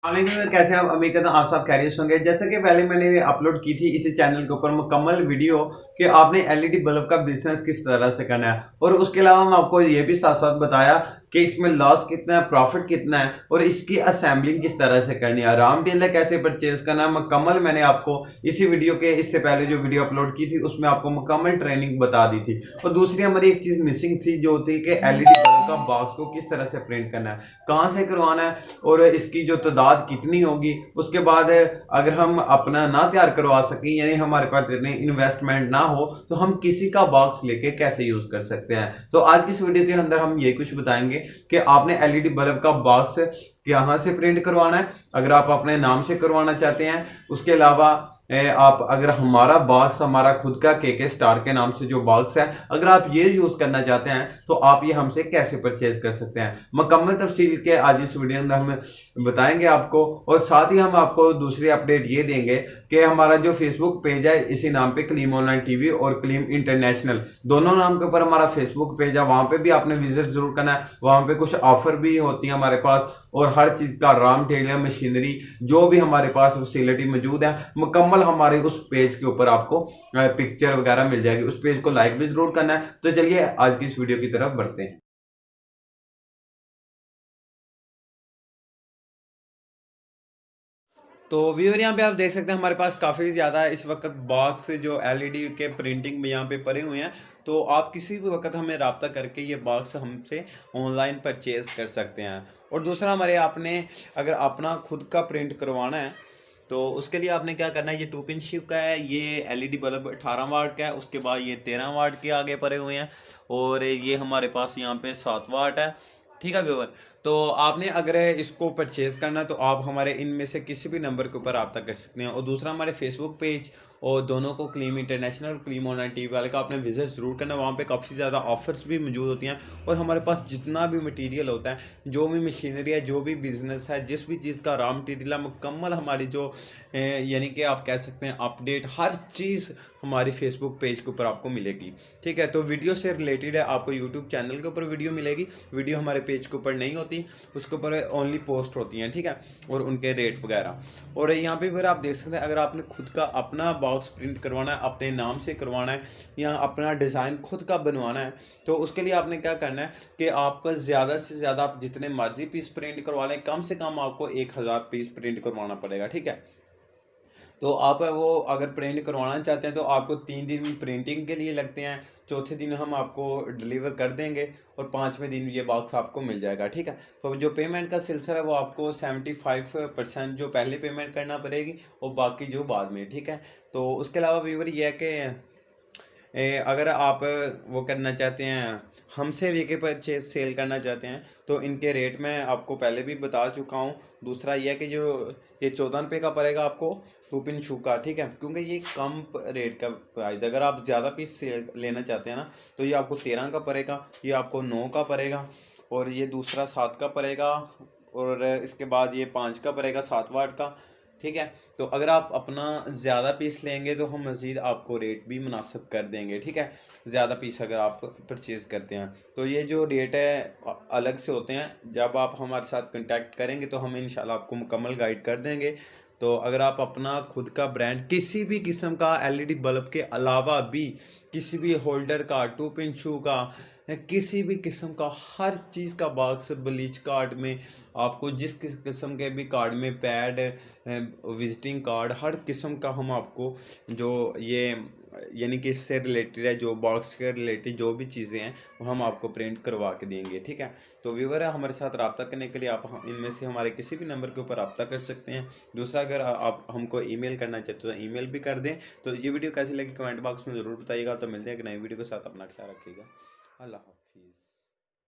हाल कैसे आप उम्मीद करता हूँ आप सब खैरियत होंगे। जैसा कि पहले मैंने अपलोड की थी इसी चैनल के ऊपर मुकम्मल वीडियो कि आपने एलईडी बल्ब का बिजनेस किस तरह से करना है, और उसके अलावा मैं आपको ये भी साथ साथ बताया कि इसमें लॉस कितना है, प्रॉफिट कितना है, और इसकी असेंबलिंग किस तरह से करनी है, रॉ मटेरियल कैसे परचेज करना है। मुकम्मल मैंने आपको इसी वीडियो के इससे पहले जो वीडियो अपलोड की थी उसमें आपको मुकम्मल ट्रेनिंग बता दी थी। और दूसरी हमारी एक चीज मिसिंग थी जो थी कि एलईडी बल्ब का बॉक्स को किस तरह से प्रिंट करना है, कहाँ से करवाना है, और इसकी जो तादाद कितनी होगी। उसके बाद अगर हम अपना ना तैयार करवा सकें, यानी हमारे पास इतने इन्वेस्टमेंट ना हो, तो हम किसी का बॉक्स लेके कैसे यूज कर सकते हैं। तो आज की इस वीडियो के अंदर हम ये कुछ बताएंगे कि आपने एलईडी बल्ब का बॉक्स कहाँ से प्रिंट करवाना है, अगर आप अपने नाम से करवाना चाहते हैं। उसके अलावा आप अगर हमारा बॉक्स हमारा खुद का के स्टार के नाम से जो बॉक्स है, अगर आप ये यूज करना चाहते हैं तो आप ये हमसे कैसे परचेज कर सकते हैं, मुकम्मल तफसील के आज इस वीडियो में हम बताएंगे आपको। और साथ ही हम आपको दूसरी अपडेट ये देंगे कि हमारा जो फेसबुक पेज है इसी नाम पे क्लीम ऑनलाइन टीवी और क्लीम इंटरनेशनल दोनों नाम के ऊपर हमारा फेसबुक पेज है, वहां पे भी आपने विजिट जरूर करना है। वहां पे कुछ ऑफर भी होती है हमारे पास, और हर चीज का रॉ मटेरियल मशीनरी जो भी हमारे पास फैसिलिटी मौजूद है मुकम्मल हमारे उस पेज के ऊपर आपको पिक्चर वगैरह मिल जाएगी। उस पेज को लाइक भी जरूर करना है। तो चलिए आज की इस वीडियो की तरफ बढ़ते हैं। तो व्यूअर यहाँ पे आप देख सकते हैं हमारे पास काफ़ी ज़्यादा इस वक्त बॉक्स जो एलईडी के प्रिंटिंग में यहाँ पे पड़े हुए हैं। तो आप किसी भी वक्त हमें रब्ता करके ये बॉक्स हमसे ऑनलाइन परचेज कर सकते हैं। और दूसरा हमारे आपने अगर अपना खुद का प्रिंट करवाना है तो उसके लिए आपने क्या करना है, ये 2 पिन शिप का है, ये एलईडी बल्ब 18 वाट का है, उसके बाद ये 13 वाट के आगे पड़े हुए हैं, और ये हमारे पास यहाँ पे 7 वाट है। ठीक है व्यूअर, तो आपने अगर इसको परचेज करना तो आप हमारे इनमें से किसी भी नंबर के ऊपर रब्ता कर सकते हैं। और दूसरा हमारे फेसबुक पेज और दोनों को क्लीम इंटरनेशनल और क्लीम ऑनलाइन टीवी वाले का आपने विजिट ज़रूर करना, वहाँ पे काफ़ी ज़्यादा ऑफर्स भी मौजूद होती हैं। और हमारे पास जितना भी मटेरियल होता है, जो भी मशीनरी है, जो भी बिज़नेस है, जिस भी चीज़ का रॉ मटेरियल है, मुकम्मल हमारी जो यानी कि आप कह सकते हैं अपडेट हर चीज़ हमारी फेसबुक पेज के ऊपर आपको मिलेगी। ठीक है, तो वीडियो से रिलेटेड है आपको यूट्यूब चैनल के ऊपर वीडियो मिलेगी, वीडियो हमारे पेज के ऊपर नहीं होती, उसके ऊपर ओनली पोस्ट होती हैं। ठीक है, और उनके रेट वगैरह। और यहाँ पे फिर आप देख सकते हैं अगर आपने खुद का अपना बॉक्स प्रिंट करवाना है, अपने नाम से करवाना है, या अपना डिज़ाइन खुद का बनवाना है, तो उसके लिए आपने क्या करना है कि आप ज़्यादा से ज़्यादा आप जितने मर्जी पीस प्रिंट करवा लें, कम से कम आपको 1000 पीस प्रिंट करवाना पड़ेगा। ठीक है, तो आप वो अगर प्रिंट करवाना चाहते हैं तो आपको 3 दिन प्रिंटिंग के लिए लगते हैं, चौथे दिन हम आपको डिलीवर कर देंगे, और 5वें दिन ये बॉक्स आपको मिल जाएगा। ठीक है, तो जो पेमेंट का सिलसिला है वो आपको 75% जो पहले पेमेंट करना पड़ेगी, और बाकी जो बाद में। ठीक है, तो उसके अलावा व्यूवर ये है कि अगर आप वो करना चाहते हैं, हमसे लेके परचेज सेल करना चाहते हैं, तो इनके रेट मैं आपको पहले भी बता चुका हूँ। दूसरा ये है कि जो ये 14 रुपये का पड़ेगा आपको 2 पिन शू का। ठीक है, क्योंकि ये कम रेट का प्राइस, अगर आप ज़्यादा पीस सेल लेना चाहते हैं ना, तो ये आपको 13 का पड़ेगा, ये आपको 9 का पड़ेगा, और ये दूसरा 7 का पड़ेगा, और इसके बाद ये 5 का पड़ेगा 7 वाट का। ठीक है, तो अगर आप अपना ज़्यादा पीस लेंगे तो हम मज़ीद आपको रेट भी मुनासिब कर देंगे। ठीक है, ज़्यादा पीस अगर आप परचेज़ करते हैं तो ये जो रेट है अलग से होते हैं। जब आप हमारे साथ कांटेक्ट करेंगे तो हम इंशाल्लाह आपको मुकम्मल गाइड कर देंगे। तो अगर आप अपना खुद का ब्रांड किसी भी किस्म का एलईडी बल्ब के अलावा भी किसी भी होल्डर का, 2 पिन शू का, किसी भी किस्म का हर चीज़ का बॉक्स, ब्लीच कार्ड में आपको जिस किस्म के भी कार्ड में पैड, विजिटिंग कार्ड, हर किस्म का हम आपको जो ये यानी कि इससे रिलेटेड है, जो बॉक्स के रिलेटेड जो भी चीज़ें हैं वो हम आपको प्रिंट करवा के देंगे। ठीक है, तो व्यूवर है हमारे साथ रब्ता करने के लिए आप इनमें से हमारे किसी भी नंबर के ऊपर रब्ता कर सकते हैं। दूसरा, अगर आप हमको ईमेल करना चाहते हो तो ईमेल भी कर दें। तो ये वीडियो कैसी लगी कमेंट बॉक्स में ज़रूर बताइएगा। तो मिलते हैं एक नई वीडियो के साथ, अपना ख्याल रखिएगा। अल्लाह हाफिज़।